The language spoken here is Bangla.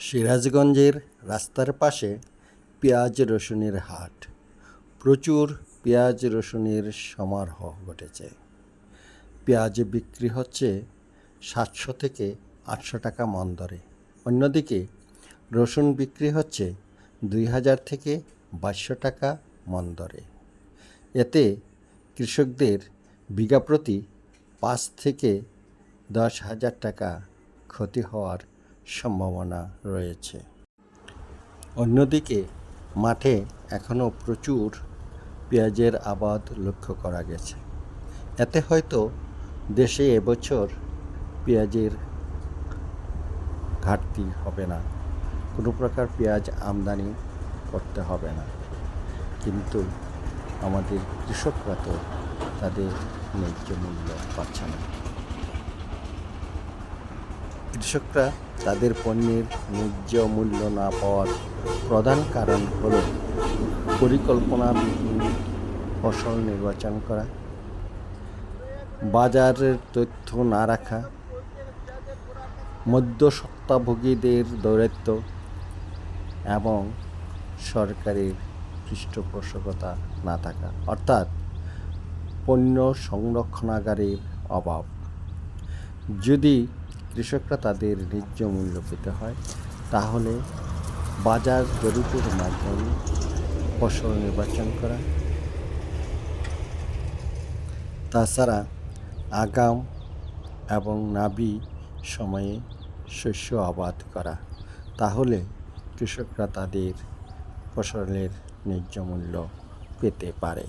সিরাজগঞ্জের রাস্তার পাশে পেঁয়াজ রসুনের হাট। প্রচুর পেঁয়াজ রসুনের সমারোহ ঘটেছে। পেঁয়াজ বিক্রি হচ্ছে 700 থেকে 800 টাকা মন দরে। অন্যদিকে রসুন বিক্রি হচ্ছে 2000 থেকে 2200 টাকা মন দরে। এতে কৃষকদের বিঘা প্রতি 5 থেকে 10,000 টাকা ক্ষতি হওয়ার সম্ভাবনা রয়েছে। অন্যদিকে মাঠে এখনও প্রচুর পেঁয়াজের আবাদ লক্ষ্য করা গেছে। এতে হয়তো দেশে এবছর পেঁয়াজের ঘাটতি হবে না, কোনো প্রকার পেঁয়াজ আমদানি করতে হবে না। কিন্তু আমাদের কৃষকরা তো তাদের ন্যায্য মূল্য পাচ্ছে না। কৃষকরা তাদের পণ্যের ন্যায্য মূল্য না পাওয়ার প্রধান কারণ হল পরিকল্পনাবিহীন ফসল নির্বাচন করা, বাজারের তথ্য না রাখা, মধ্যস্বত্বভোগীদের দৌরাত্ম্য এবং সরকারের পৃষ্ঠপোষকতা না থাকা, অর্থাৎ পণ্য সংরক্ষণাগারের অভাব। যদি কৃষকরা তাদের ন্যায্য মূল্য পেতে হয়, তাহলে বাজার জরিপের মাধ্যমে ফসল নির্বাচন করা, তাছাড়া আগাম এবং নাবি সময়ে শস্য আবাদ করা, তাহলে কৃষকরা তাদের ফসলের ন্যায্য মূল্য পেতে পারে।